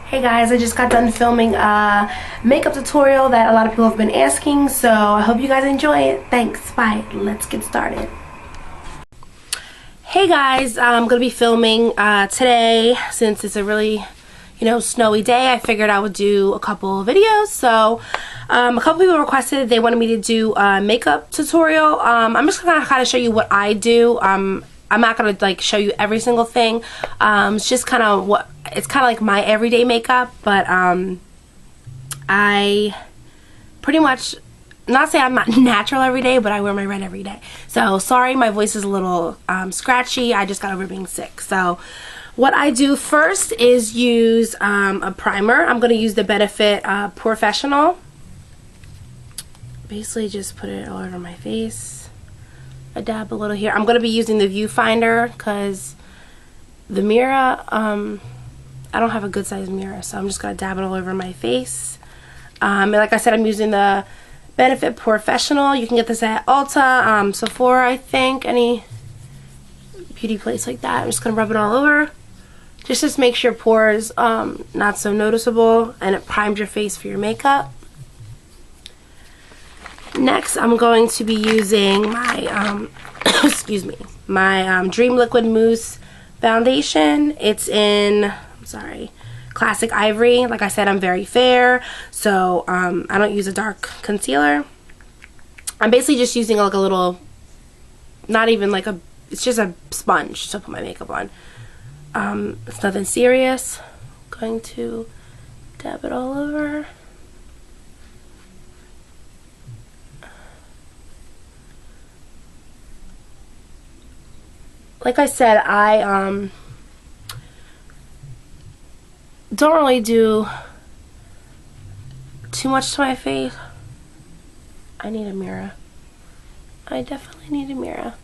Hey guys, I just got done filming a makeup tutorial that a lot of people have been asking, so I hope you guys enjoy it. Thanks, bye. Let's get started. Hey guys, I'm going to be filming today since it's a really, snowy day. I figured I would do a couple videos, so a couple people requested they wanted me to do a makeup tutorial. I'm just going to kind of show you what I do. I'm not going to like show you every single thing. It's just kind of it's kind of like my everyday makeup, but I pretty much, not say I'm not natural every day, but I wear my red every day. So sorry, my voice is a little scratchy. I just got over being sick. So what I do first is use a primer. I'm going to use the Benefit Professional. Basically just put it all over my face. I dab a little here. I'm going to be using the viewfinder because the mirror, I don't have a good size mirror, so I'm just going to dab it all over my face. And like I said, I'm using the Benefit Professional. You can get this at Ulta, Sephora, I think, any beauty place like that. I'm just going to rub it all over. Just to make your pores not so noticeable, and it primes your face for your makeup. Next, I'm going to be using my, excuse me, my Dream Liquid Mousse Foundation. It's in, Classic Ivory. Like I said, I'm very fair, so I don't use a dark concealer. I'm basically just using like a little, not even like a, it's just a sponge to put my makeup on. It's nothing serious. I'm going to dab it all over. Like I said, I don't really do too much to my face. I need a mirror. I definitely need a mirror.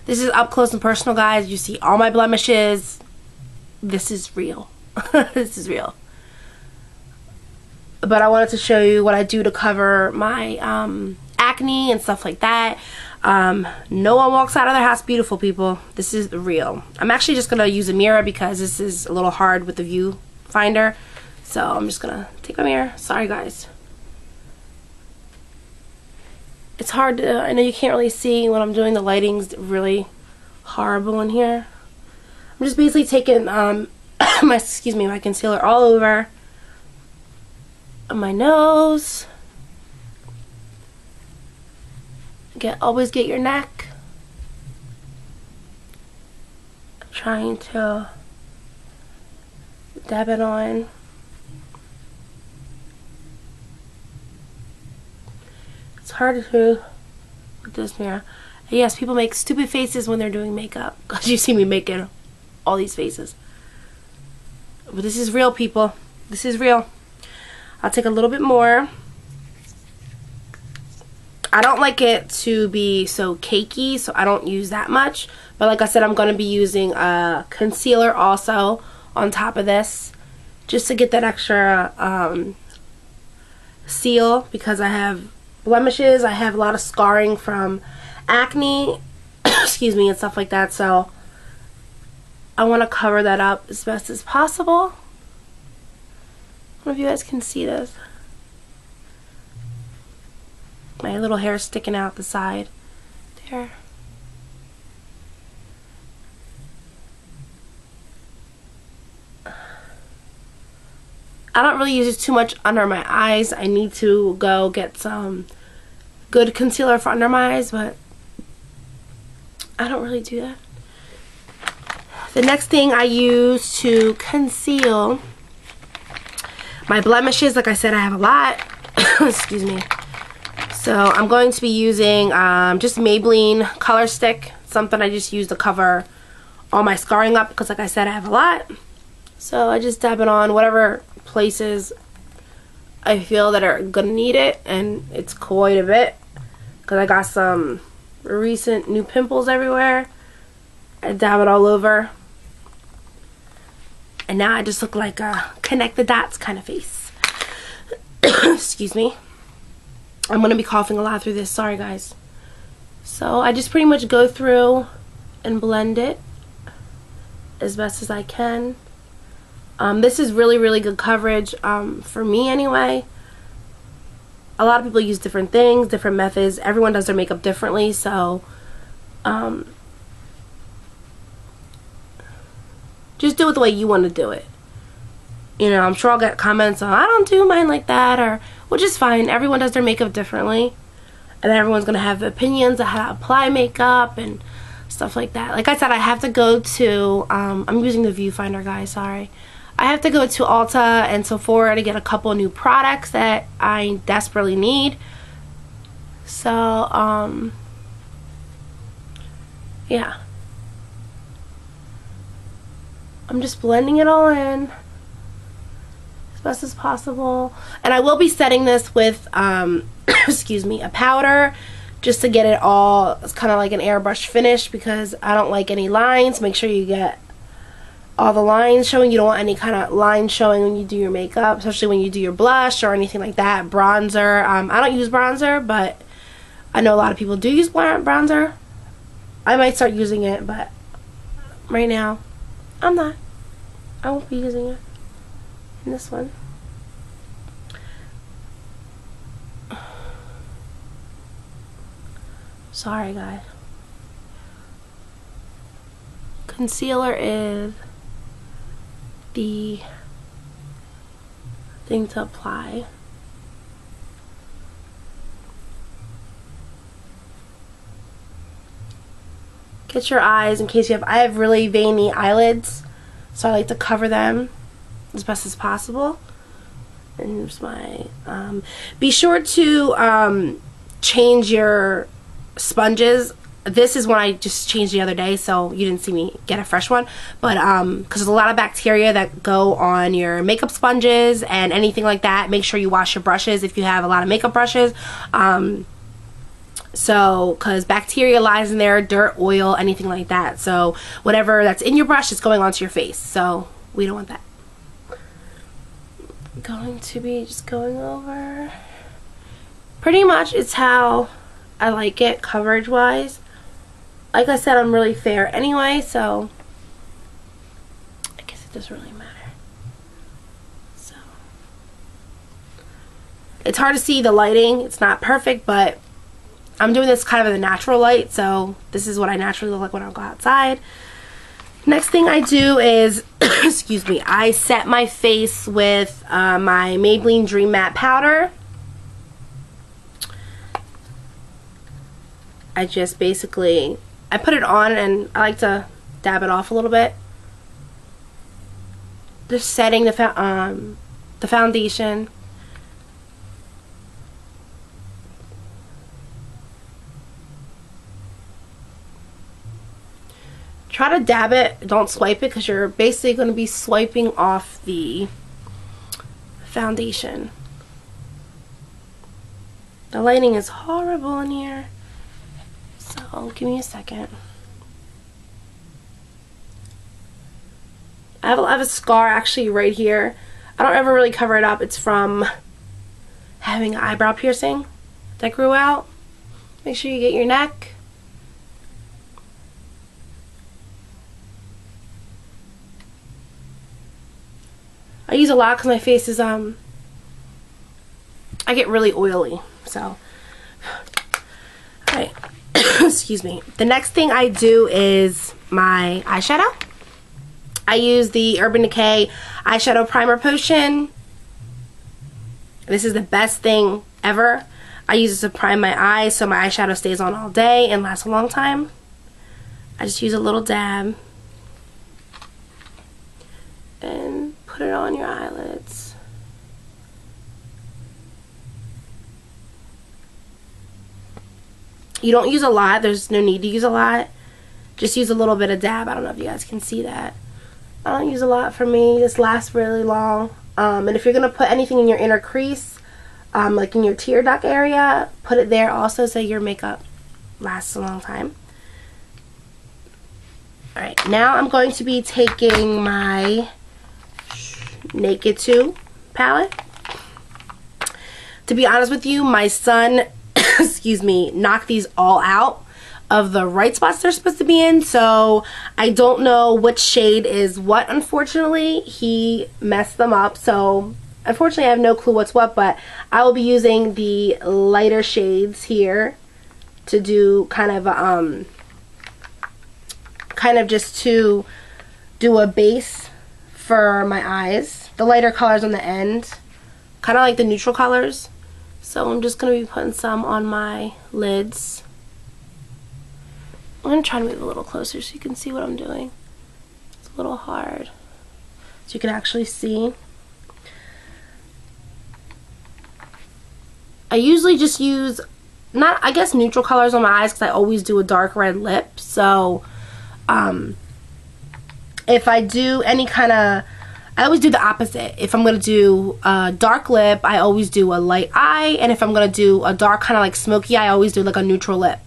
This is up close and personal, guys. You see all my blemishes. This is real. This is real. But I wanted to show you what I do to cover my acne and stuff like that. No one walks out of their house beautiful, people. This is real. I'm actually just gonna use a mirror because this is a little hard with the viewfinder, so I'm just gonna take my mirror. Sorry guys, it's hard to, I know you can't really see what I'm doing. The lighting's really horrible in here. I'm just basically taking my concealer all over my nose. Always get your neck. I'm trying to dab it on. It's hard to with this mirror. And yes, people make stupid faces when they're doing makeup, because you see me making all these faces. But this is real, people. This is real. I'll take a little bit more. I don't like it to be so cakey, so I don't use that much. But like I said, I'm going to be using a concealer also on top of this, just to get that extra seal, because I have blemishes. I have a lot of scarring from acne, excuse me, and stuff like that. So I want to cover that up as best as possible. I don't know if you guys can see this. My little hair sticking out the side there. I don't really use it too much under my eyes. I need to go get some good concealer for under my eyes, but I don't really do that. The next thing I use to conceal my blemishes, like I said, I have a lot. Excuse me. So I'm going to be using just Maybelline Color Stick, something I just use to cover all my scarring up, because like I said, I have a lot. So I just dab it on whatever places I feel that are gonna need it, and it's quite a bit because I got some recent new pimples everywhere. I dab it all over, and now I just look like a connect the dots kind of face. Excuse me. I'm going to be coughing a lot through this. Sorry, guys. So I just pretty much go through and blend it as best as I can. This is really, really good coverage for me anyway. A lot of people use different things, different methods. Everyone does their makeup differently, so just do it the way you want to do it. You know, I'm sure I'll get comments on, I don't do mine like that, or, which is fine. Everyone does their makeup differently. And then everyone's going to have opinions on how to apply makeup and stuff like that. Like I said, I have to go to, I'm using the viewfinder, guys, sorry. I have to go to Ulta and Sephora to get a couple new products that I desperately need. So, yeah. I'm just blending it all in as best as possible. And I will be setting this with, excuse me, a powder just to get it all, it's kind of like an airbrush finish because I don't like any lines. Make sure you get all the lines showing. You don't want any kind of lines showing when you do your makeup, especially when you do your blush or anything like that. Bronzer. I don't use bronzer, but I know a lot of people do use bronzer. I might start using it, but right now, I'm not. I won't be using it in this one. Sorry, guys. Concealer is the thing to apply. Get your eyes in case you have, I have really veiny eyelids, so I like to cover them as best as possible. And here's my, be sure to change your sponges. This is one I just changed the other day, so you didn't see me get a fresh one, but because there's a lot of bacteria that go on your makeup sponges and anything like that. Make sure you wash your brushes if you have a lot of makeup brushes, so because bacteria lies in there, dirt, oil, anything like that, so whatever that's in your brush is going onto your face, so we don't want that. I'm going to be just going over, pretty much it's how I like it coverage wise. Like I said, I'm really fair anyway, so I guess it doesn't really matter. So it's hard to see the lighting, it's not perfect, but I'm doing this kind of in the natural light, so this is what I naturally look like when I go outside. Next thing I do is excuse me, I set my face with my Maybelline Dream Matte powder. I just basically, I put it on and I like to dab it off a little bit. Just setting the foundation. Try to dab it, don't swipe it, because you're basically going to be swiping off the foundation. The lighting is horrible in here. So, give me a second. I have a scar actually right here. I don't ever really cover it up. It's from having an eyebrow piercing that grew out. Make sure you get your neck. I use a lot because my face is, I get really oily, so. Alright. Excuse me. The next thing I do is my eyeshadow. I use the Urban Decay Eyeshadow Primer Potion. This is the best thing ever. I use this to prime my eyes so my eyeshadow stays on all day and lasts a long time. I just use a little dab and put it on your eyelids. You don't use a lot. There's no need to use a lot. Just use a little bit of dab. I don't know if you guys can see that. I don't use a lot for me. This lasts really long. And if you're going to put anything in your inner crease, like in your tear duct area, put it there also so your makeup lasts a long time. Alright, now I'm going to be taking my Naked 2 palette. To be honest with you, my son excuse me, knocked these all out. of the right spots they're supposed to be in, so I don't know which shade is what. Unfortunately, he messed them up, so unfortunately I have no clue what's what, but I will be using the lighter shades here to do kind of just to do a base for my eyes. The lighter colors on the end, kind of like the neutral colors. So I'm just going to be putting some on my lids. I'm going to try to move a little closer so you can see what I'm doing. It's a little hard. So you can actually see. I usually just use, I guess neutral colors on my eyes because I always do a dark red lip. So if I do any kind of, I always do the opposite. If I'm going to do a dark lip, I always do a light eye. And if I'm going to do a dark kind of like smoky eye, I always do like a neutral lip.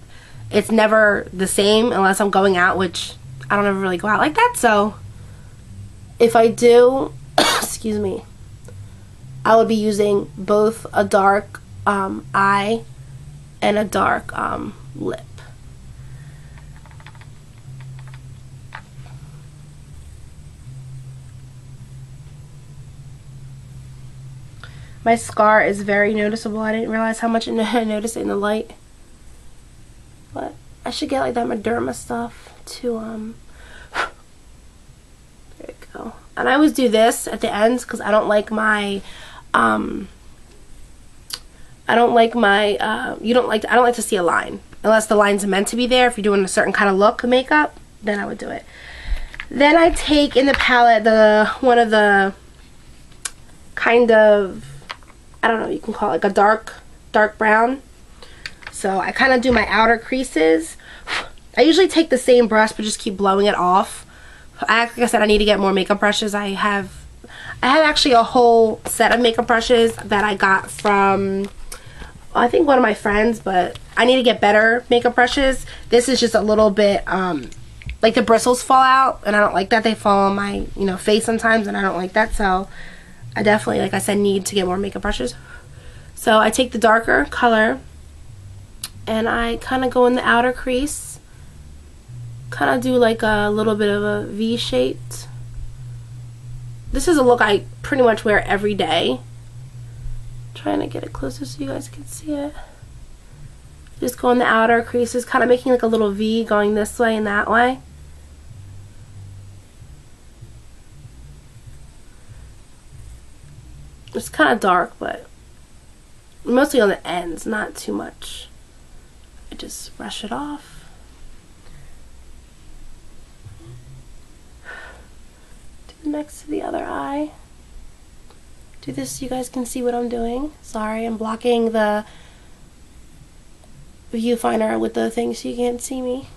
It's never the same unless I'm going out, which I don't ever really go out like that. So if I do, excuse me, I would be using both a dark eye and a dark lip. My scar is very noticeable. I didn't realize how much I noticed it in the light. But I should get like that Mederma stuff to there we go. And I always do this at the ends because I don't like my I don't like to see a line unless the line's meant to be there. If you're doing a certain kind of look of makeup, then I would do it. Then I take in the palette one of the kind of, I don't know, you can call it like a dark brown. So I kind of do my outer creases. I usually take the same brush but just keep blowing it off. Like I said, I need to get more makeup brushes. I have actually a whole set of makeup brushes that I got from, I think, one of my friends, but I need to get better makeup brushes. This is just a little bit like the bristles fall out, and I don't like that. They fall on my face sometimes, and I don't like that. So I definitely, like I said, need to get more makeup brushes. So I take the darker color and I kind of go in the outer crease, kind of do like a little bit of a V shaped. This is a look I pretty much wear every day. Trying to get it closer so you guys can see it. Just go in the outer creases, kind of making like a little V going this way and that way. It's kind of dark, but mostly on the ends, not too much. I just brush it off. Do next to the other eye. Do this so you guys can see what I'm doing. Sorry, I'm blocking the viewfinder with the thing so you can't see me.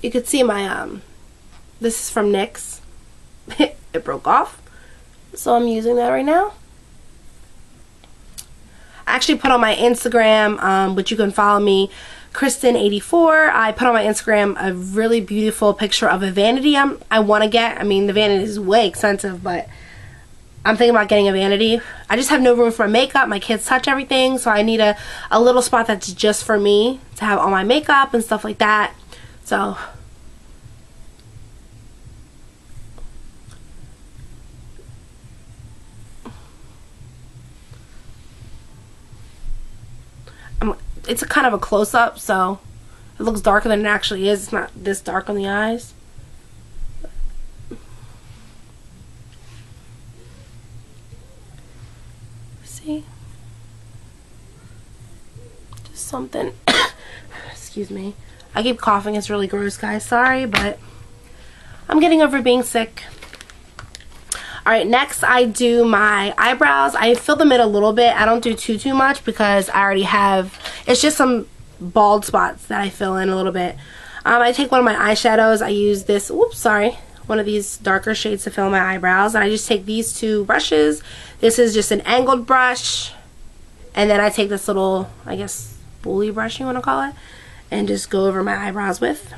You could see my, this is from NYX. It broke off. So I'm using that right now. I actually put on my Instagram, which you can follow me, Kristen84. I put on my Instagram a really beautiful picture of a vanity I want to get. I mean, the vanity is way expensive, but I'm thinking about getting a vanity. I just have no room for makeup. My kids touch everything, so I need a little spot that's just for me to have all my makeup and stuff like that. So it's a kind of a close-up, so it looks darker than it actually is. It's not this dark on the eyes. See? Just something. Excuse me. I keep coughing. It's really gross, guys. Sorry, but I'm getting over being sick. Alright, next I do my eyebrows. I fill them in a little bit. I don't do too much because I already have, it's just some bald spots that I fill in a little bit. I take one of my eyeshadows. I use this, one of these darker shades to fill my eyebrows. And I just take these two brushes. This is just an angled brush. And then I take this little, I guess, spoolie brush you want to call it, and just go over my eyebrows with.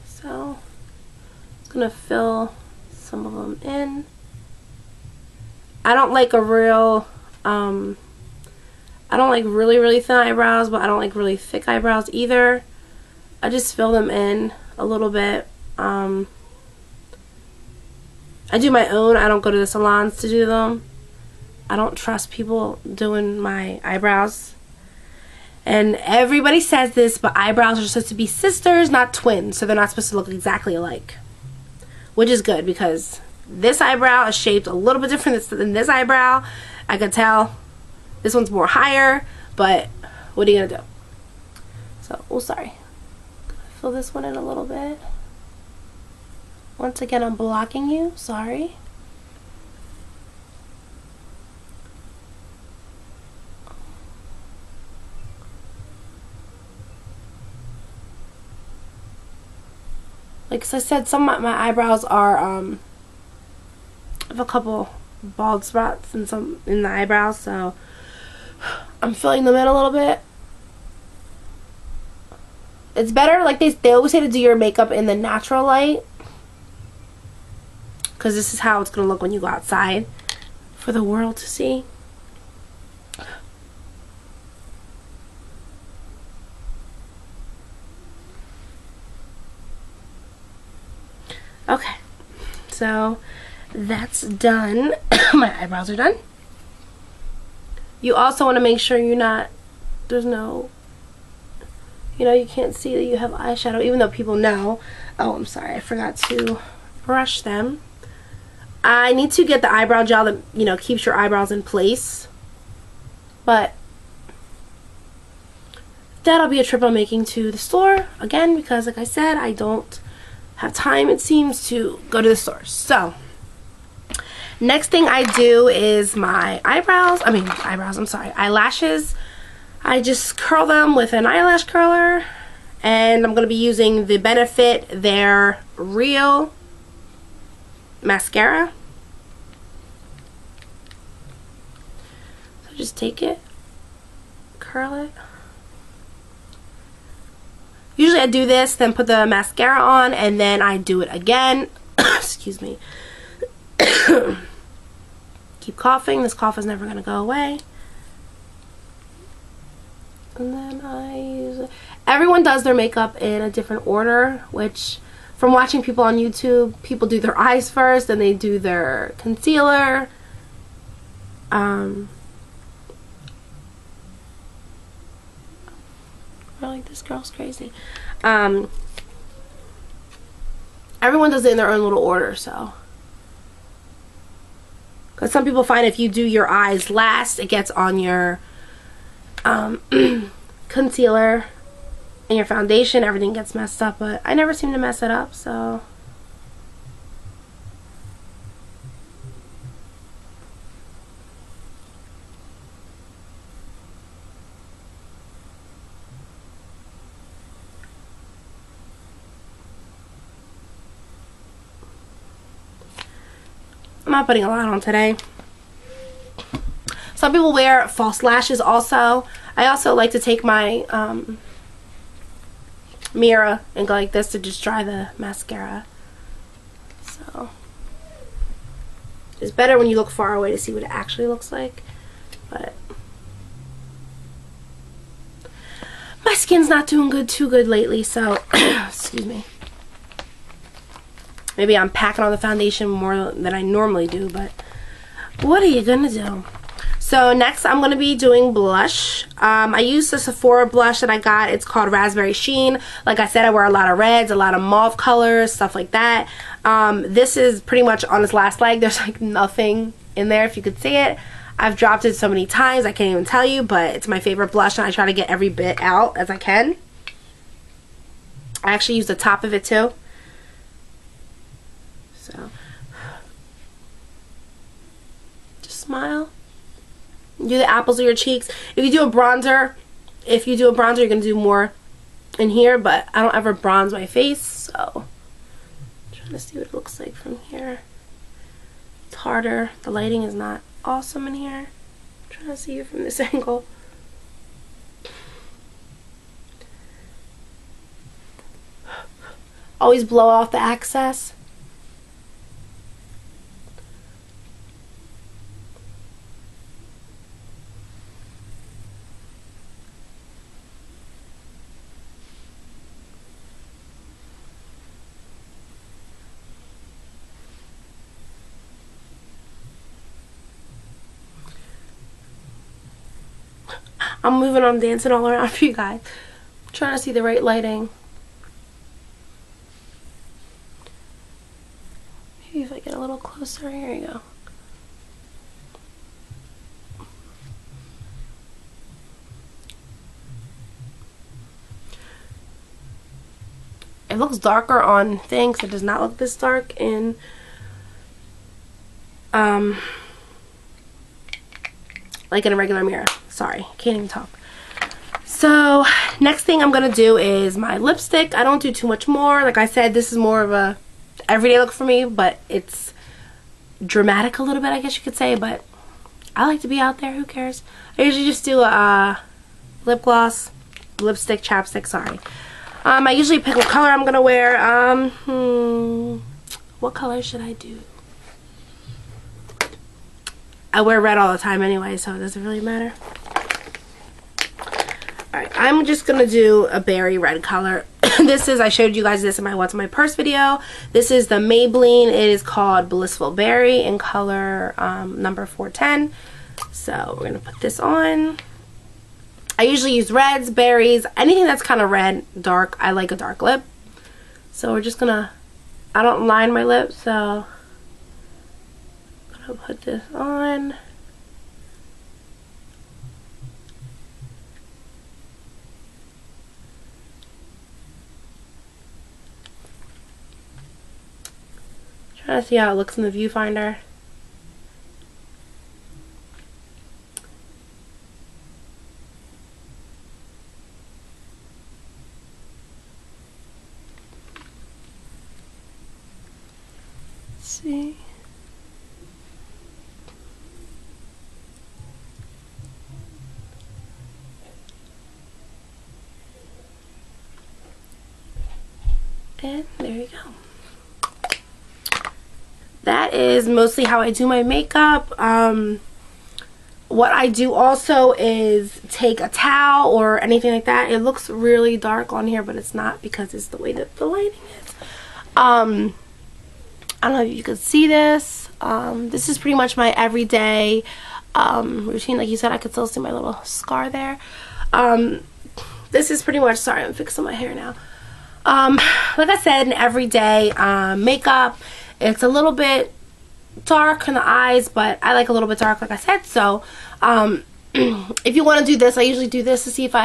So I'm gonna fill some of them in. I don't like a real I don't like really thin eyebrows, but I don't like really thick eyebrows either. I just fill them in a little bit. I do my own. I don't go to the salons to do them. I don't trust people doing my eyebrows. And everybody says this, but eyebrows are supposed to be sisters, not twins, so they're not supposed to look exactly alike. Which is good, because this eyebrow is shaped a little bit different than this eyebrow. I could tell. This one's more higher, but what are you gonna do? So, oh, sorry. Fill this one in a little bit. Once again, I'm blocking you. Sorry. Like I said, some of my eyebrows are I have a couple bald spots and some in the eyebrows, so I'm filling them in a little bit. It's better, like they always say, to do your makeup in the natural light, because this is how it's going to look when you go outside for the world to see. Okay, so that's done. My eyebrows are done. You also want to make sure there's no, you can't see that you have eyeshadow, even though people know. Oh, I'm sorry, I forgot to brush them. I need to get the eyebrow gel that, keeps your eyebrows in place. But that'll be a trip I'm making to the store, again, because like I said, I don't have time, it seems, to go to the store. So next thing I do is my eyelashes. I just curl them with an eyelash curler, and I'm going to be using the Benefit Their Real mascara. So just take it, curl it. Usually I do this, then put the mascara on, and then I do it again. Excuse me. Keep coughing. This cough is never going to go away. And then I use it. Everyone does their makeup in a different order, which from watching people on YouTube, people do their eyes first, then they do their concealer. Like, this girl's crazy. Everyone does it in their own little order, so. Because some people find if you do your eyes last, it gets on your concealer and your foundation, everything gets messed up, but I never seem to mess it up, so. I'm not putting a lot on today. Some people wear false lashes also. I also like to take my mirror and go like this to just dry the mascara. So it's better when you look far away to see what it actually looks like. But my skin's not doing too good lately, so excuse me. Maybe I'm packing on the foundation more than I normally do, but what are you gonna do? So next I'm going to be doing blush. I use the Sephora blush that I got. It's called Raspberry Sheen. Like I said, I wear a lot of reds, a lot of mauve colors, stuff like that. This is pretty much on its last leg. There's like nothing in there, if you could see it. I've dropped it so many times I can't even tell you, but it's my favorite blush and I try to get every bit out as I can. I actually use the top of it too. So just smile. Do the apples of your cheeks. If you do a bronzer, you're going to do more in here, but I don't ever bronze my face, so I'm trying to see what it looks like from here. It's harder. The lighting is not awesome in here. trying to see you from this angle. Always blow off the excess. I'm moving on, dancing all around for you guys. I'm trying to see the right lighting. Maybe if I get a little closer, here you go. It looks darker on things. It does not look this dark in like in a regular mirror. Sorry, can't even talk. So next thing I'm gonna do is my lipstick. I don't do too much more. Like I said, this is more of a everyday look for me, but it's dramatic a little bit, I guess you could say, but I like to be out there. Who cares? I usually just do a lip gloss, lipstick, chapstick, sorry. I usually pick what color I'm gonna wear. What color should I do? I wear red all the time anyway, so it doesn't really matter. Alright, I'm just going to do a berry red color. This is, I showed you guys this in my What's in My Purse video. This is the Maybelline. It is called Blissful Berry in color number 410. So we're going to put this on. I usually use reds, berries, anything that's kind of red, dark. I like a dark lip. So we're just going to, I don't line my lips, so I'm going to put this on. Trying to see how it looks in the viewfinder. Let's see. And there you go. That is mostly how I do my makeup. What I do also is take a towel or anything like that. It looks really dark on here, but it's not because it's the way that the lighting is. I don't know if you can see this. This is pretty much my everyday routine. Like you said, I could still see my little scar there. This is pretty much, sorry, I'm fixing my hair now. Like I said, an everyday makeup. It's a little bit dark in the eyes, but I like a little bit dark, like I said. So if you want to do this, I usually do this to see if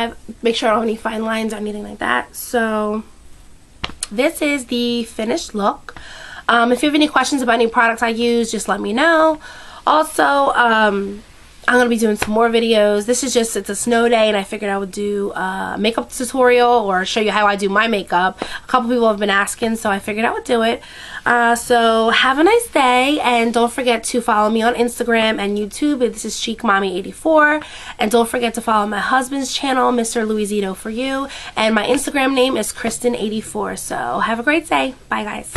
make sure I don't have any fine lines or anything like that. So this is the finished look. If you have any questions about any products I use, just let me know. Also, I'm going to be doing some more videos. This is just, it's a snow day and I figured I would do a makeup tutorial or show you how I do my makeup. A couple people have been asking, so I figured I would do it. So have a nice day, and don't forget to follow me on Instagram and YouTube. This is Chic Mommy 84, and don't forget to follow my husband's channel, Mr. Luisito for You, and my Instagram name is Kristen 84. So have a great day. Bye guys.